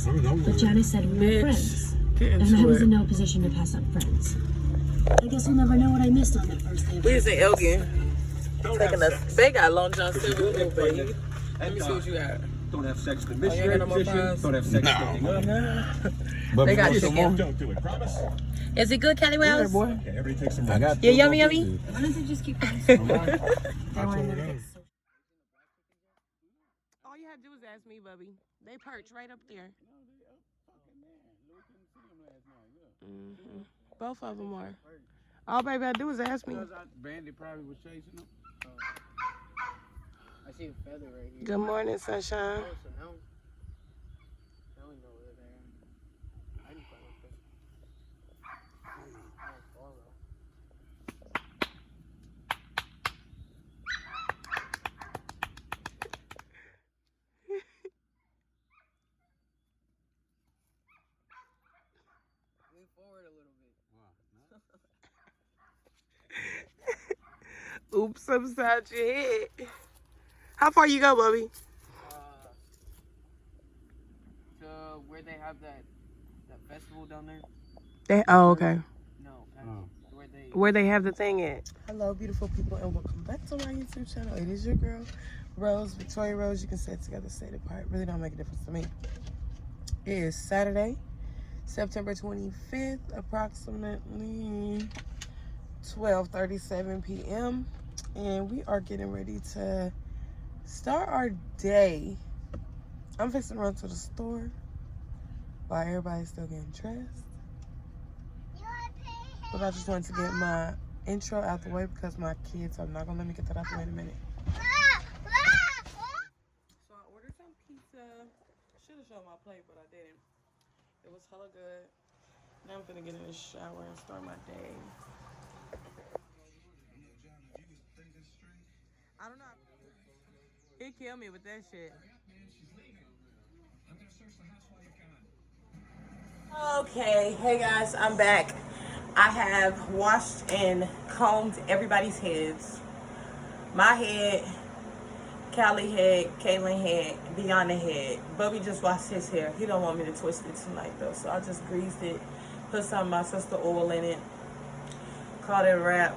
but Janice said we were friends, and I was in no position to pass up friends. I guess we'll never know what I missed on that first day. We just in Elgin. Taking us. They got Long John Silver, baby. Let me see what you got. Don't have sex in Oh, you ain't got no more fries? Don't have sex standing up. But They got before some chicken. Don't do it, promise. Is it good, Kelly Wells? boy. Okay, everybody takes some I got Yeah, two yummy, more yummy. pieces. Why don't they just keep going? I told her that. All you have to do is ask me, Bubby. They perch right up there. Mm-hmm. Both of them are. All baby I do is ask me. Brandy probably was chasing them. I see a feather right here. Good morning, sunshine. Oh, so now we know where they are. I didn't find a fish. Move forward a little bit. Oops, upside your head. How far you go, Bubby? To where they have that festival down there? Oh, okay. No, Where they have the thing at. Hello, beautiful people, and welcome back to my YouTube channel. It is your girl, Rose, Victoria Rose. You can say it together, say it apart. Really don't make a difference to me. It is Saturday, September 25th, approximately 12:37 p.m. And we are getting ready to start our day. I'm fixing to run to the store while everybody's still getting dressed. But I just wanted to get my intro out the way because my kids are not gonna let me get that out the way in a minute. So I ordered some pizza. I should have shown my plate, but I didn't. It was hella good. Now I'm gonna get in the shower and start my day. I don't know. He'd kill me with that shit. Okay, hey guys, I'm back. I have washed and combed everybody's heads. My head, Callie head, Kaylin head, Deanna head. Bubby just washed his hair. He don't want me to twist it tonight though, so I just greased it, put some of my sister oil in it, called it a wrap.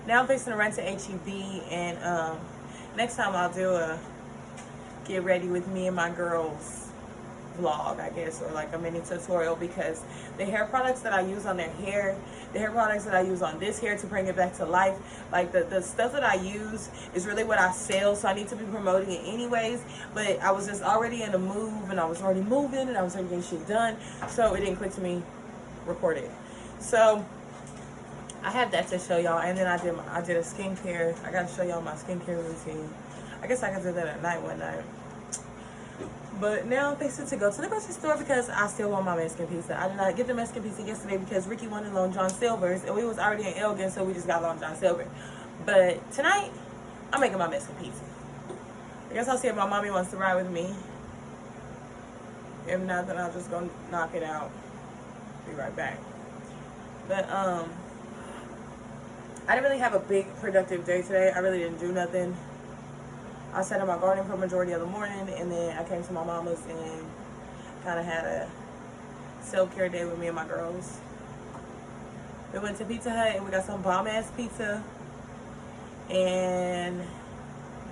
Now I'm fixing to run to HEB, and next time I'll do a get ready with me and my girls vlog, I guess, or like a mini tutorial, because the hair products that I use on their hair, the hair products that I use on this hair to bring it back to life, like the stuff that I use is really what I sell, so I need to be promoting it anyways. But I was just already in a move, and I was already moving, and I was already getting shit done, so it didn't click to me record it. So I have that to show y'all, and then I did a skincare. I gotta show y'all my skincare routine. I guess I could do that at night one night. But now I'm fixing to go to the grocery store because I still want my Mexican pizza. I did not get the Mexican pizza yesterday because Ricky wanted Long John Silver's, and we was already in Elgin, so we just got Long John Silver. But tonight, I'm making my Mexican pizza. I guess I'll see if my mommy wants to ride with me. If not, then I'll just go knock it out. Be right back. But I didn't really have a big productive day today. I really didn't do nothing. I sat in my garden for the majority of the morning, and then I came to my mama's and kind of had a self-care day with me and my girls. We went to Pizza Hut and we got some bomb-ass pizza, and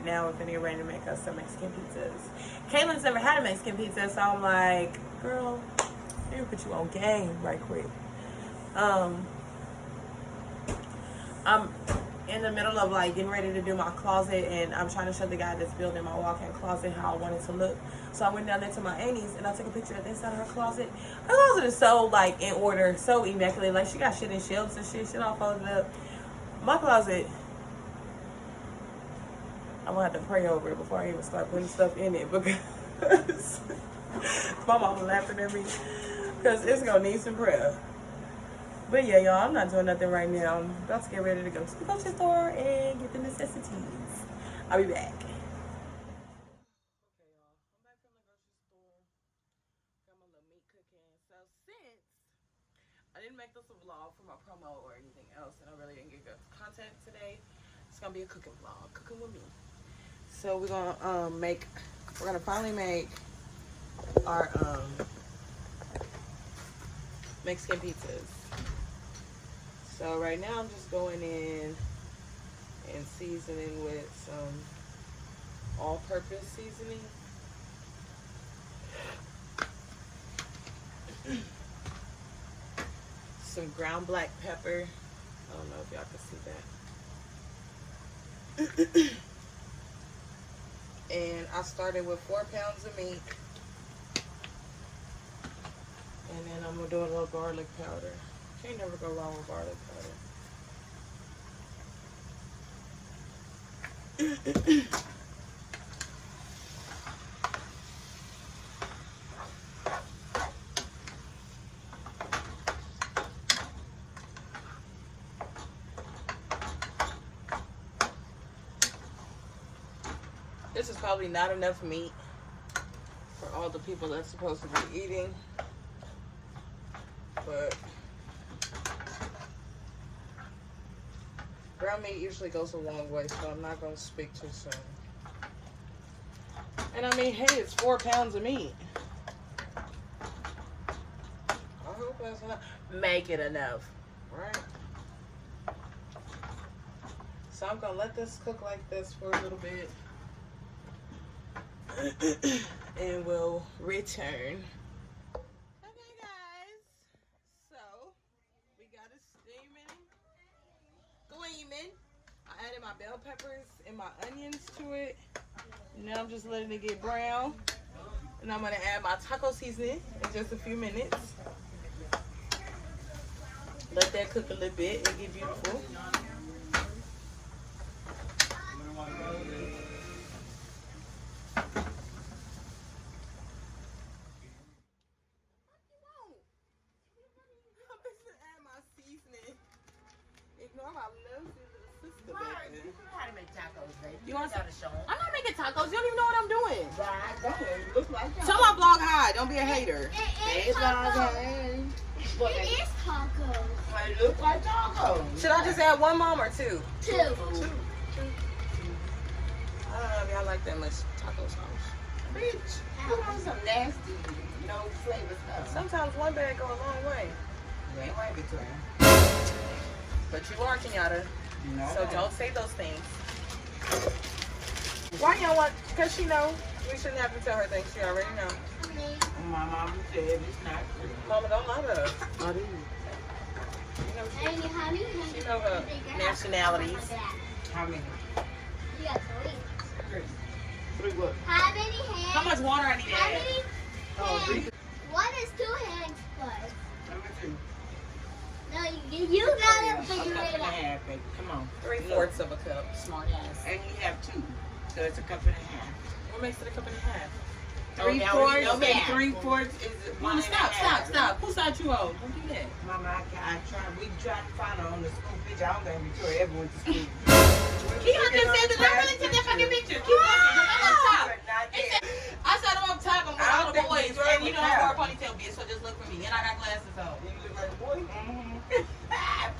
now we're gonna get ready to make us some Mexican pizzas. Kaylin's never had a Mexican pizza, so I'm like, girl, let me put you on game right quick. I'm in the middle of like getting ready to do my closet, and I'm trying to show the guy that's building my walk-in closet how I want it to look. So I went down there to my auntie's and I took a picture of the inside of her closet. Her closet is so like in order, so immaculate. Like she got shit in shelves and shit all folded up. My closet, I'm gonna have to pray over it before I even start putting stuff in it, because my mama laughing at me because it's gonna need some prayer. But yeah, y'all, I'm not doing nothing right now. I'm about to get ready to go to the grocery store and get the necessities. I'll be back. Okay, y'all, I'm back from the grocery store. Got my little meat cooking. So since I didn't make this a vlog for my promo or anything else, and I really didn't get good content today, it's gonna be a cooking vlog, cooking with me. So we're gonna finally make our Mexican pizzas. So right now I'm just going in and seasoning with some all-purpose seasoning. Some ground black pepper. I don't know if y'all can see that. And I started with 4 pounds of meat. And then I'm gonna do a little garlic powder. Can't never go wrong with garlic powder. This is probably not enough meat for all the people that's supposed to be eating, but ground meat usually goes a long way, so I'm not going to speak too soon. And I mean, hey, it's 4 pounds of meat. I hope that's enough. Make it enough, right? So I'm going to let this cook like this for a little bit. And we'll return. Okay, guys. So we got it gleaming. I added my bell peppers and my onions to it. Now I'm just letting it get brown. And I'm gonna add my taco seasoning in just a few minutes. Let that cook a little bit and get beautiful. You want to show them? I'm not making tacos. You don't even know what I'm doing. Tell my vlog hi. Don't be a hater. Hey, vlog, hey. It is tacos. It looks like tacos. Should I just add 1 mom or 2? 2. I don't know if y'all like that much taco sauce. Bitch, put on some nasty, no flavor stuff. Sometimes 1 bag go a long way. You ain't right, Victoria. But you are, Kenyatta. No. So don't say those things. Why y'all want? Because she know. We shouldn't have to tell her things. She already know. My mama said it's not true. Mama, don't lie to us. I do. She know her nationalities. How many? You got 3. 3 what? How many hands? How much water I need to How add? many Oh, 3. hands? What is 2 hands plus? Number 2. No, you gotta A figure cup it and a out. half, baby. Come on. 3/4 of a cup. Smart ass. And you have 2. So it's a cup and a half. What makes it a cup and a half? 3/4. know Okay, that. 3/4 is Mama, 1 and a half. stop. Whose side you on? Don't do that. Mama, we tried to find her on the school picture. I don't think Victoria ever went to school. Keon just said that I really took that fucking picture. Keep watching. I'm up top. It said, I said I'm up top. I'm with all the boys. And you know I wear a ponytail, bitch, so just look for me. And I got glasses on. You look like a boy?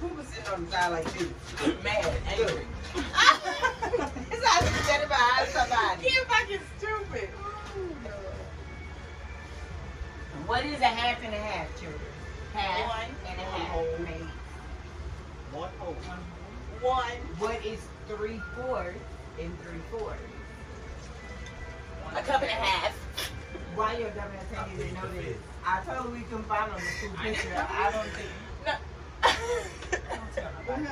Poopa sitting on the side like this. Mad, angry. It's like she's standing behind somebody. You're fucking stupid. What is a half and a half, children? Half 1 and a half. Made. 1 whole. 1. What is 3/4 and 3/4? A cup and a half. Why your dumb ass saying you didn't know this? I told her we couldn't find on the school picture. I don't think. No. Don't tell nobody.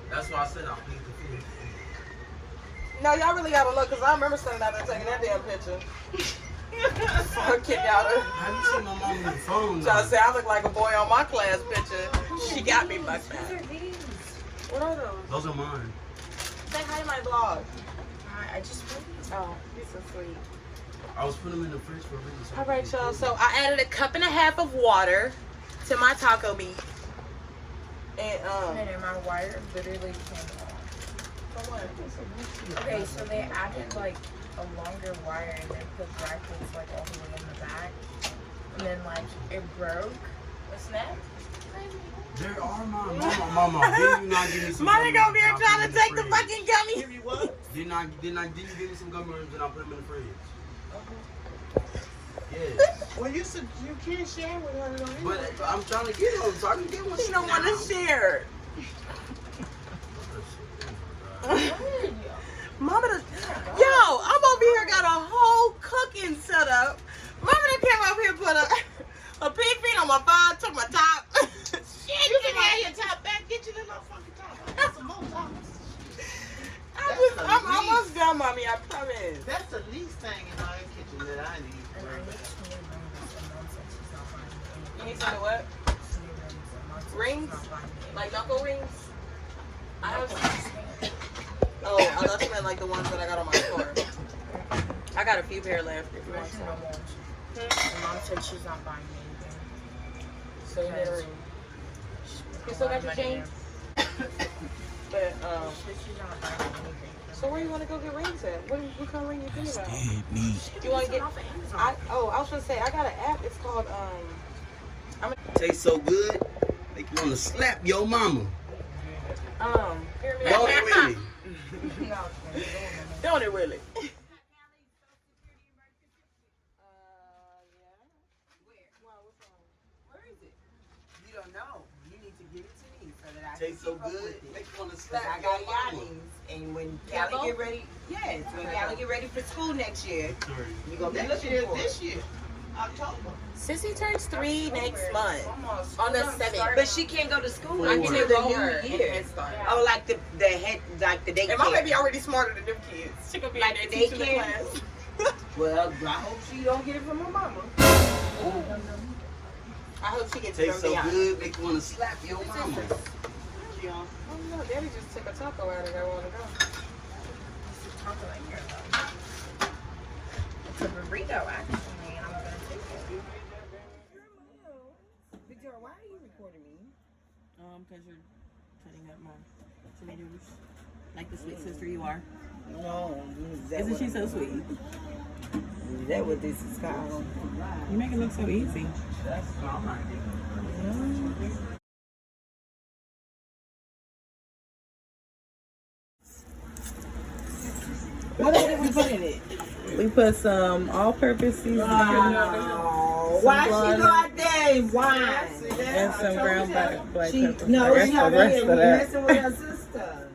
That's why I said I'll plead the fifth. No, y'all really gotta look, because I remember standing out there taking that damn picture. Fuck Kenyatta. Have you seen my mom on the phone? Trying to say I look like a boy on my class picture. She got me fucked up. What are those? Those are mine. Say hi to my vlog. I just put these. Oh, you're so sweet. I was putting them in the fridge for a reason. So All right, y'all. So I added a cup and a half of water to my taco meat. And And my wire literally came off. Okay, so they added like a longer wire and then put brackets like all the way in the back. And then like it broke. a snack. There are mine. Mama, didn't you not give me some Money gummy gonna be here worms and I trying put to them take in the fridge? fucking gummy. Didn't you give me some gummy worms and I put them in the fridge? Yes. Well, you can't share with her. But I'm trying to get one so I can get one. She don't want to share. Mama, yo, I'm over here got a whole cooking setup. Mama done came over here put a pig feet on my phone, took my top. Shit, You can have your top back. Get your little fucking top. That's some more tops. I'm almost done, mommy. I promise. That's the least thing in our kitchen that I need. And I need 2 rings, and Mom said she's not buying me anything. You need some what? 2 rings, and Mom said she's Rings? not buying me anything. Like knuckle rings? I have some. Oh, I thought you meant like the ones that I got on my store. I got a few pair left if you want some. And Mom said she's not buying me anything. So you need a ring. You still got your chains? But, She said she's not buying me anything. so where you want to go get rings at? What kind of ring you thinking about? You want to get, I was going to say, I got an app. It's called, Tastes so good, make you want to slap your mama. Pyramid. Don't it really? Don't it really? You don't know. You need to give it to me so that I Tastes so good, make you want to slap I your got mama. Yanni's, and when Callie get ready, when Callie get ready for school next year, you gonna be looking for This it. year. October. Sissy turns 3 next month. On the 7th. But she can't go to school I until can the enroll her new in year. Head Start. Oh, like the daycare. And my baby already smarter than them kids. She gonna be Like like the teaching the daycare? class. Well, I hope she don't get it from her mama. I hope she gets Tastes from so the good, make you want to slap your mama. Oh no, Daddy just took a taco out of there a while ago. Taco in here, though. It's a burrito, actually, and I'm gonna take it. Victoria, why are you recording me? Because you're cutting up my tomatoes. Like the sweet sister you are. No, Isn't she so sweet? Is that what this is called? You make it look so easy. What did we put in it? We put some all-purpose seasoning Oh, why she go out there and whine? and some ground black pepper. No, That's she the out rest here of that. messing with her sister.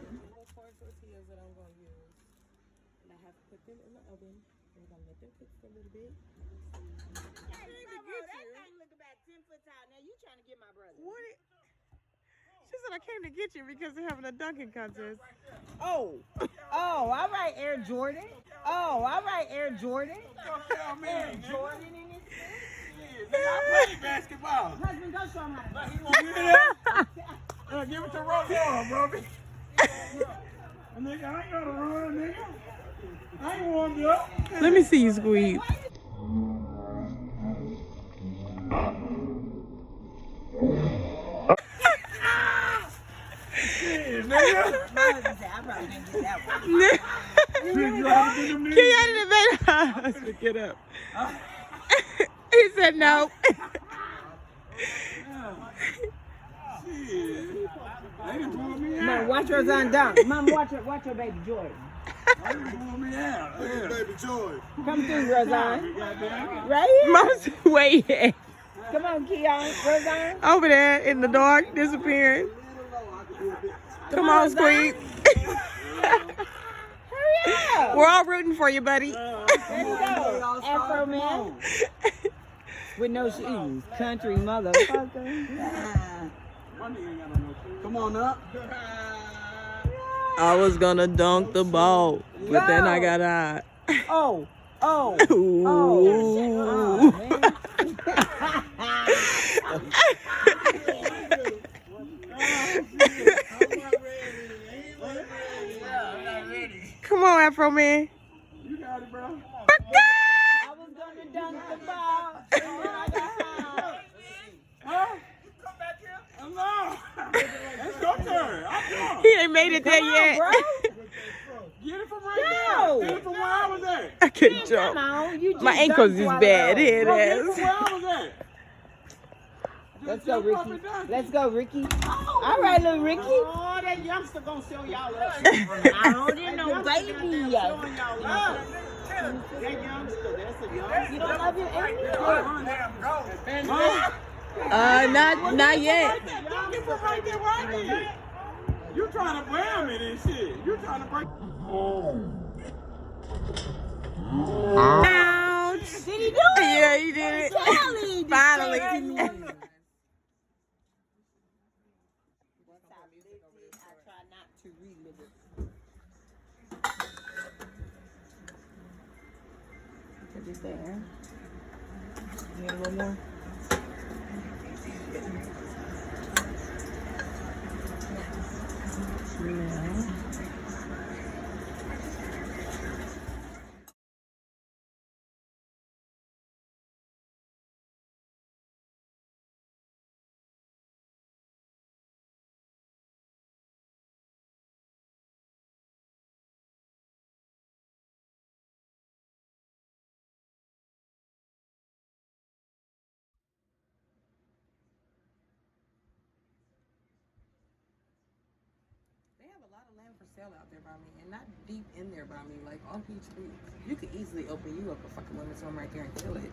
She said I came to get you because they're having a dunking contest. Oh, all right, Air Jordan. Oh, all right, Air Jordan. Air Jordan in his I play basketball. husband. Go show him how to. You want to hear that? Give it to Roll, bro. Nigga, I ain't gonna run, nigga. I ain't warmed up. Let me see you squeeze. Get up. He said no. Mom, watch her on dunk. Mom, watch her baby Jordan. Baby Joy. Come through, Roseanne. Right here. Mom's waiting. Come on, Keon. Roseanne. Over there in the dark, disappearing. Come on, Squeak. Hurry up. We're all rooting for you, buddy. Let's go. Afro man. With no shoes. Country motherfucker. Come on up. I was gonna dunk the ball, but then I got out. Oh. Ooh. Oh, man. Come on, Afro man. You got it, bro. I was gonna dunk the ball. And then I got out. Huh? Come back here. No. It's your turn. I'm going. He ain't made it there Come on, yet. bro. Get it from right Go. there. Get it from where I was at. I couldn't Come jump. on. You just My ankles dunked is a while bad. ago. Here it Get it is. from where I was at. Let's Just go, jump up Ricky. and dunk it. Let's go, Ricky. All right, little Ricky. Oh, that youngster gonna show y'all up. I don't need no baby. Showing y'all up. That youngster, that's a youngster. You don't love your Amy? Not yet. You put right there, right? You trying to ram it and shit. You trying to break. Ouch. Did he do it? Yeah, he did it. Kelly, Finally. I try not to relive it. Put this there. Need a little more. They have a lot of land for sale out there by me, and not deep in there by me, like on Peach Creek. You could easily open you up a fucking women's home right there and kill it.